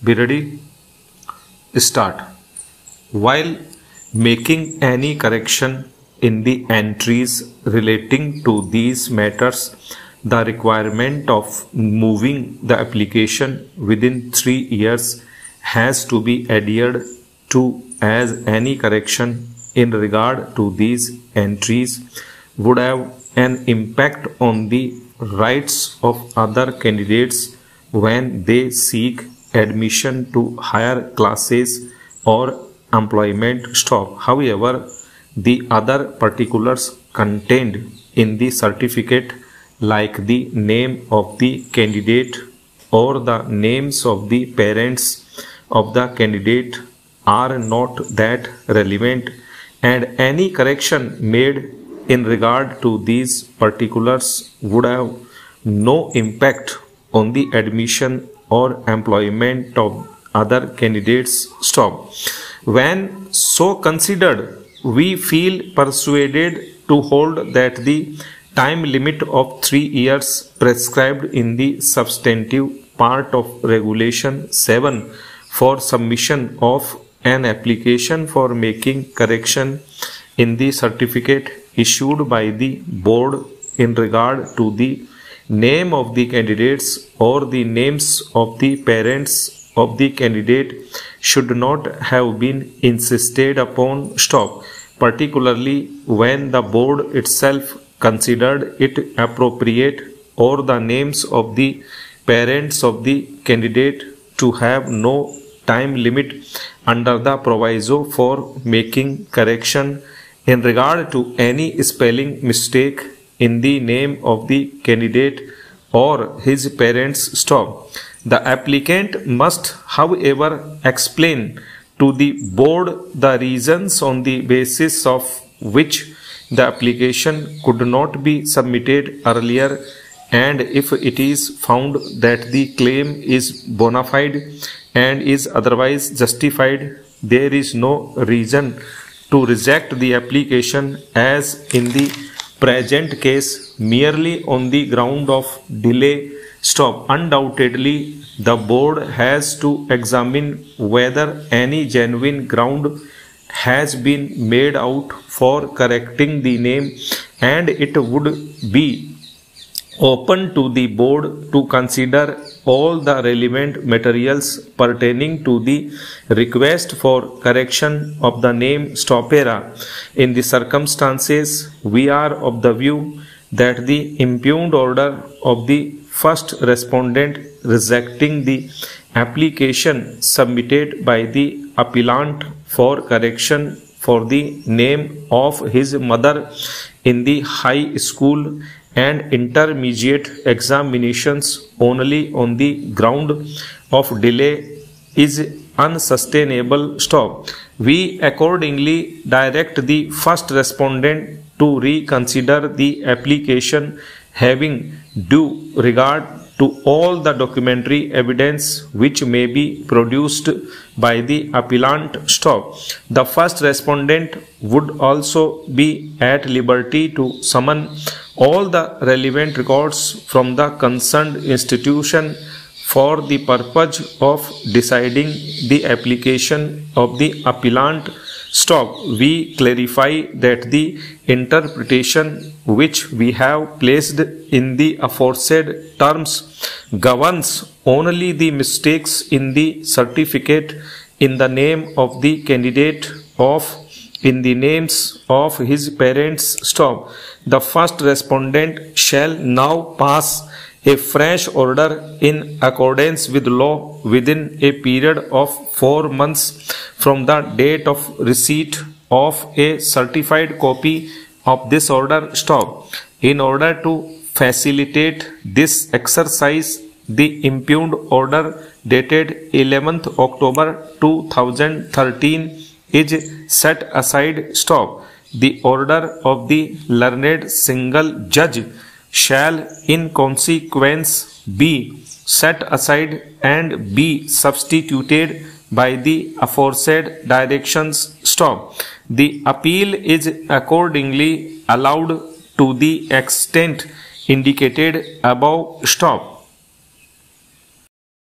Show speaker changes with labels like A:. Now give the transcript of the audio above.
A: Be ready? Start. While making any correction in the entries relating to these matters, the requirement of moving the application within 3 years has to be adhered to, as any correction in regard to these entries would have an impact on the rights of other candidates when they seek admission to higher classes or employment. However, the other particulars contained in the certificate, like the name of the candidate or the names of the parents of the candidate, are not that relevant, and any correction made in regard to these particulars would have no impact on the admission or employment of other candidates. When so considered, we feel persuaded to hold that the time limit of 3 years prescribed in the substantive part of Regulation 7 for submission of an application for making correction in the certificate issued by the board in regard to the name of the candidates or the names of the parents of the candidate should not have been insisted upon, particularly when the board itself considered it appropriate or the names of the parents of the candidate to have no time limit under the proviso for making correction in regard to any spelling mistake in the name of the candidate or his parents. The applicant must, however, explain to the board the reasons on the basis of which the application could not be submitted earlier, and if it is found that the claim is bona fide and is otherwise justified, there is no reason to reject the application, as in the present case, merely on the ground of delay. Undoubtedly, the board has to examine whether any genuine ground has been made out for correcting the name, and it would be open to the board to consider all the relevant materials pertaining to the request for correction of the name. In the circumstances, we are of the view that the impugned order of the first respondent rejecting the application submitted by the appellant for correction for the name of his mother in the high school and intermediate examinations only on the ground of delay is unsustainable. We accordingly direct the first respondent to reconsider the application, having due regard to all the documentary evidence which may be produced by the appellant. The first respondent would also be at liberty to summon all the relevant records from the concerned institution for the purpose of deciding the application of the appellant. We clarify that the interpretation which we have placed in the aforesaid terms governs only the mistakes in the certificate in the name of the candidate in the names of his parents. The first respondent shall now pass a fresh order in accordance with law within a period of 4 months from the date of receipt of a certified copy of this order. In order to facilitate this exercise, the impugned order dated 11th October 2013 is set aside. The order of the learned single judge shall in consequence be set aside and be substituted by the aforesaid directions. The appeal is accordingly allowed to the extent indicated above.